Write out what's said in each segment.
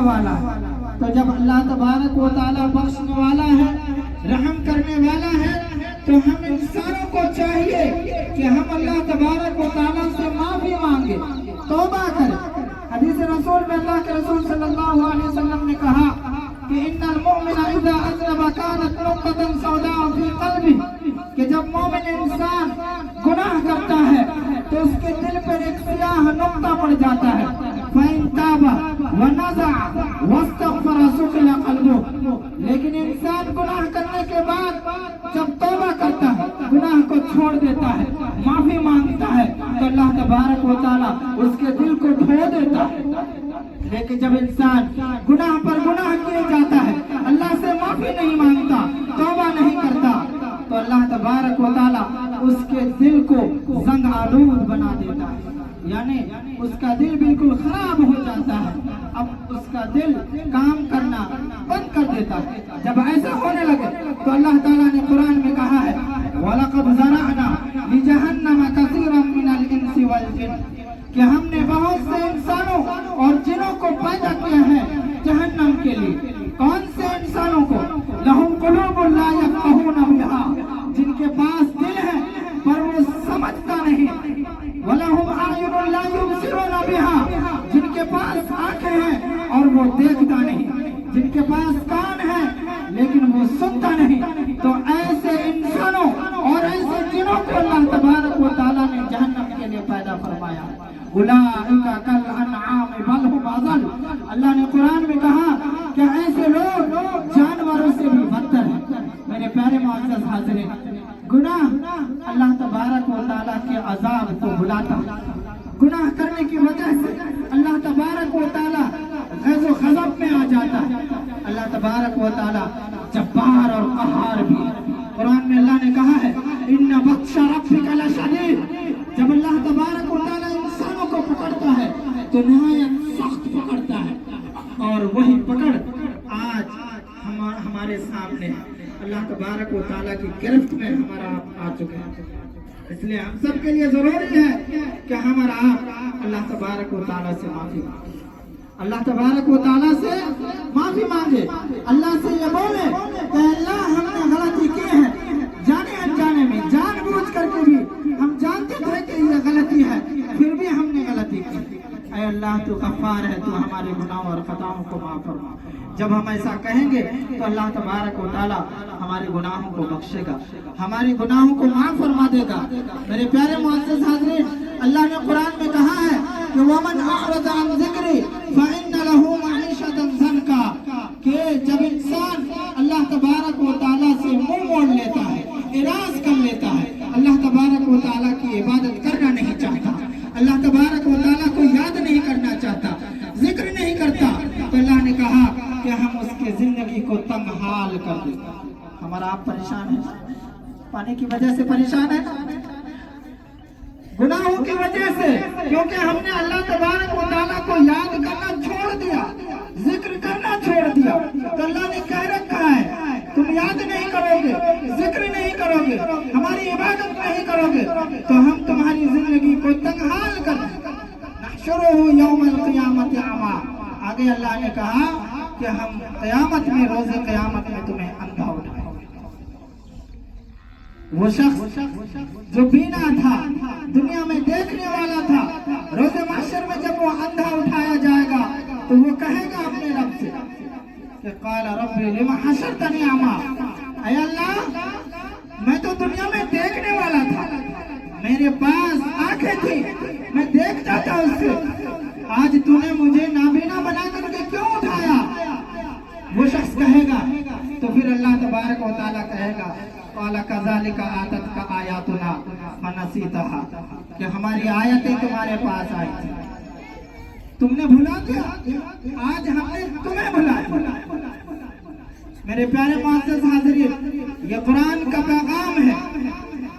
والا ہے۔ تو جب اللہ تبارک و تعالیٰ بخشنے والا ہے، رحم کرنے والا ہے، تو ہم انسانوں کو چاہیے کہ ہم اللہ تبارک و تعالیٰ سے معافی مانگے، توبہ کریں۔ حدیث رسول میں اللہ کے رسول صلی اللہ علیہ وسلم نے کہا کہ ان المؤمن اذا اذنب كانت نقطة سوداء في قلبه، کہ جب مومن انسان گناہ کرتا ہے تو اس کے دل پر ایک سیاہ نقطہ پڑ جاتا ہے، فإن تاب ونزع واستغفر سقل قلبه، لیکن انسان گناہ کرنے کے بعد جب توبہ کرتا ہے، گناہ کو چھوڑ دیتا ہے، معافی مانگتا ہے، تو اللہ تبارک و تعالیٰ اس کے دل کو دھو دیتا ہے۔ لیکن جب انسان گناہ پر گناہ کیے جاتا ہے، اللہ سے معافی نہیں مانگتا، توبہ نہیں کرتا، تو اللہ تبارک و تعالیٰ اس کے دل کو زنگ آلود بنا دیتا ہے، یعنی اس کا دل بالکل خراب ہو جاتا ہے، اب اس کا دل کام کرنا بند کر دیتا ہے۔ جب ایسا ہونے لگے تو اللہ تعالیٰ نے قرآن میں کہا ہے وَلَقَدْ زَرَعْنَا لِجَهَنَّمَ كَثِيرًا مِنَ الْإِنسِ وَالْجِنِّ، کہ ہم نے بہت سے انسانوں اور جنوں کو پیدا کیا ہے جہنم کے لیے۔ کون سے انسانوں کو؟ لَهُمْ قُلُوبٌ لَا يَفْقَهُونَ بِهَا، جن کے پاس دل ہے پر وہ سمجھتا نہیں، وَلَهُمْ أَعْيُنٌ لَا يُبْصِرُونَ بِهَا، جن کے پاس آنکھیں ہیں اور وہ دیکھتا نہیں، جن کے پاس کان ہے لیکن وہ سنتا نہیں۔ تو ایسے انسانوں اور ایسے جنوں کو اللہ تبارک و تعالیٰ نے جہنم کے لیے پیدا فرمایا۔ اولئک کالانعام بل هم اضل، اللہ نے قرآن میں کہا کہ ایسے لوگ جانوروں سے بھی بدتر ہیں۔ میرے پیارے معزز حاضرین، گناہ اللہ تبارک و تعالیٰ کے عذاب کو بلاتا ہے۔ گناہ کرنے کی وجہ سے اللہ تبارک و تعالیٰ غضب و غضب میں آ جاتا ہے۔ اللہ تبارک و تعالیٰ جبار اور قہار بھی۔ قرآن میں اللہ نے کہا ہے ان بطش ربک لشدید، جب اللہ تبارک و تعالیٰ انسانوں کو پکڑتا ہے تو نہایت سخت پکڑتا ہے، اور وہی پکڑ آج ہمارے سامنے ہے۔ اللہ تبارک و تعالیٰ کی گرفت میں ہمارا آپ آ چکے ہیں، اس لیے ہم سب کے لیے ضروری ہے کہ ہمارا آپ اللہ تبارک و تعالیٰ سے معافی مانگے، اللہ تبارک و تعالیٰ سے معافی مانگے، اللہ سے یہ بولے کہ اللہ ہم نے غلطی کی ہے، جانے انجانے میں، جان بوجھ کر کے بھی ہم جانتے تھے کہ یہ غلطی ہے، پھر بھی ہم نے غلطی کی۔ اے اللہ تو غفار ہے، تو ہمارے گناہوں اور خطاؤں کو معاف فرما۔ جب ہم ایسا کہیں گے تو اللہ تبارک و تعالیٰ ہمارے گناہوں کو بخشے گا، ہمارے گناہوں کو معاف فرما دے گا۔ میرے پیارے معزز حاضرین، اللہ نے قرآن میں کہا ہے کہ وَمَنْ أَعْرَضَ عَنْ ذِكْرِي فَإِنَّ لَهُ مَعِيشَةً ضَنْكًا، کہ جب انسان اللہ تبارک و تعالیٰ سے منہ موڑ لیتا ہے، اعراض کر لیتا ہے، اللہ تبارک و تعالیٰ کی عبادت کرنا نہیں چاہتا، اللہ تبارک و تعالیٰ کو یاد نہیں کرنا چاہتا، ذکر نہیں کرتا، تو اللہ نے کہا کہ ہم اس کی زندگی کو تنگ حال کر دیں۔ ہمارا آپ پریشان ہے، پانی کی وجہ سے پریشان ہے، گناہوں کی وجہ سے، کیونکہ ہم نے اللہ تبارک و تعالیٰ کو یاد کرنا چھوڑ دیا، ذکر کرنا چھوڑ دیا، تو اللہ نے کہہ رکھا ہے تم یاد نہیں کرو گے، ذکر نہیں کرو گے، ہماری عبادت نہیں کرو گے، تو ہم تمہاری زندگی کو تنگ حال کر دیں۔ نحشرہ یوم القیامت اعمی، آگے اللہ نے کہا کہ ہم قیامت میں، روز قیامت میں تمہیں اندھا اٹھائیں گے۔ وہ شخص جو بینا تھا، دنیا میں دیکھنے والا تھا، روز محشر میں جب وہ اندھا اٹھایا جائے گا تو وہ کہے گا اپنے رب سے کہ قال رب لما حشرتنی اعمی، اے اللہ میں تو دنیا میں دیکھنے والا تھا، میرے پاس آنکھیں تھی، میں دیکھتا تھا اس سے، آج تو نے مجھے نابینا بنا کر کے کیوں اٹھایا؟ وہ شخص کہے گا تو پھر اللہ تبارک و تعالیٰ کہے گا قال کذالک آتتک آیاتنا فنسیتھا، کہ ہماری آیتیں تمہارے پاس آئی تھی، تم نے بھلا دیا، آج ہم نے تمہیں بھلایا۔ میرے پیارے معزز حاضرین، یہ قرآن کا پیغام ہے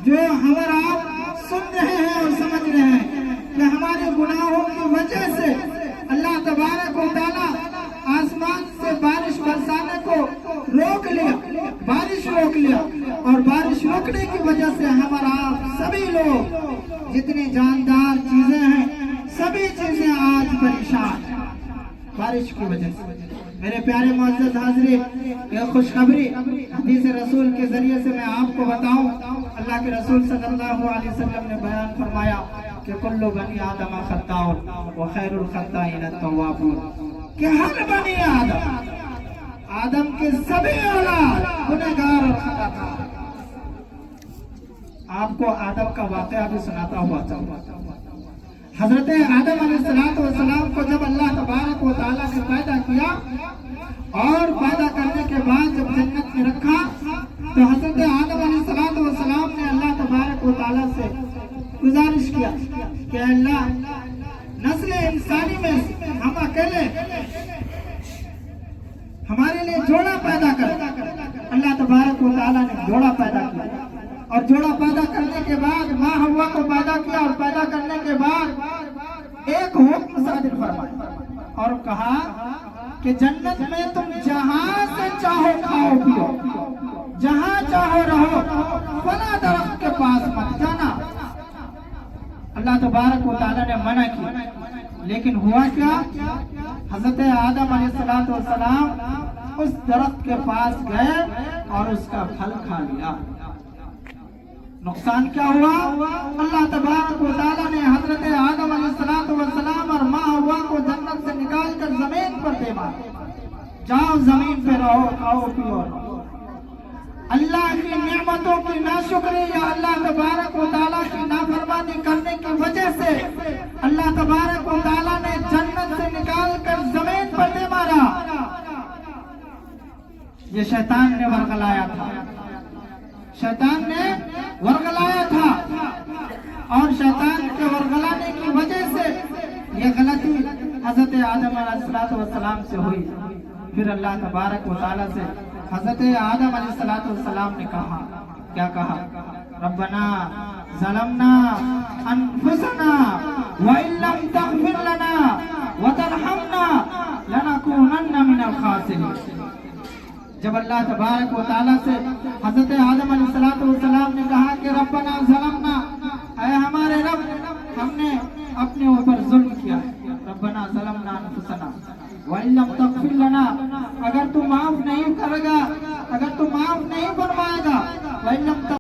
جو ہم اور آپ سن رہے ہیں اور سمجھ رہے ہیں کہ ہمارے گناہوں کی وجہ سے اللہ تبارک و تعالیٰ آسمان سے بارش برسانے کو روک لیا، بارش روک لیا، اور بارش روکنے کی وجہ سے ہمارا آپ سبھی لوگ جتنی جاندار چیزیں ہیں سبھی چیزیں آج پریشان ہیں۔ بارش کی وجہ سے۔ میرے پیارے معزز حاضرین، یہ خوشخبری حدیث رسول کے ذریعے سے میں آپ کو بتاؤں، اللہ کے رسول صلی اللہ علیہ وسلم نے بیان فرمایا کہ کل بنی آدم خطاء وخیر الخطائین التوابون، کہ ہر بنی آدم کے سبھی اولاد گنہگار اور خطا کار۔ آپ کو آدم کا واقعہ بھی سناتا ہوا چاہتا ہوں۔ حضرت آدم علیہ السلام کو جب اللہ تبارک و تعالیٰ نے پیدا کیا اور پیدا کرنے کے بعد جب جنت میں رکھا تو حضرت آدم علیہ السلام نے اللہ تبارک و تعالیٰ سے گزارش کیا کہ اللہ، نسل انسانی میں ہم اکیلے ہمارے لیے جوڑا پیدا کر۔ اللہ تبارک و تعالیٰ نے جوڑا پیدا کیا اور جوڑا پیدا کرنے کے بعد ماں حوا کو پیدا کیا اور پیدا کرنے کے بعد ایک حکم صادر فرمایا اور کہا کہ جنت میں تم جہاں سے چاہو کھاؤ پیو، جہاں چاہو رہو، فلاں درخت کے پاس مت جانا۔ اللہ تبارک و تعالیٰ نے منع کی، لیکن ہوا کیا؟ حضرت آدم علیہ السلام اس درخت کے پاس گئے اور اس کا پھل کھا لیا۔ نقصان کیا ہوا؟ اللہ تبارک و تعالیٰ نے حضرت آدم علیہ السلام اور ماں حوا کو جنت سے نکال کر زمین پر دے مارا، جاؤ زمین پہ رہو، کھاؤ پیو۔ اللہ کی نعمتوں کی ناشکری یا اللہ تبارک و تعالیٰ کی نافرمانی کرنے کی وجہ سے اللہ تبارک و تعالیٰ نے جنت سے نکال کر زمین پر دے مارا۔ یہ شیطان نے ورغلایا تھا، شیطان نے ورغلایا تھا، اور شیطان کے ورغلانے کی وجہ سے یہ غلطی حضرت آدم علیہ السلام سے ہوئی۔ پھر اللہ تبارک و تعالیٰ سے حضرت آدم علیہ السلام نے کہا، کیا کہا؟ ربنا ظلمنا انفسنا وان لم تغفر لنا وترحمنا لنکونن من الخاسرین۔ جب اللہ تبارک و تعالیٰ سے حضرت آدم علیہ السلام نے کہا کہ ربنا ظلمنا، اے ہمارے رب، ہم نے اپنے اوپر ظلم کیا، ربنا ظلمنا انفسنا وَإِن لَمْ تَغْفِرْ لَنَا، اگر تو معاف نہیں کرے گا، اگر تو معاف نہیں فرمائے گا، وَإِن لَمْ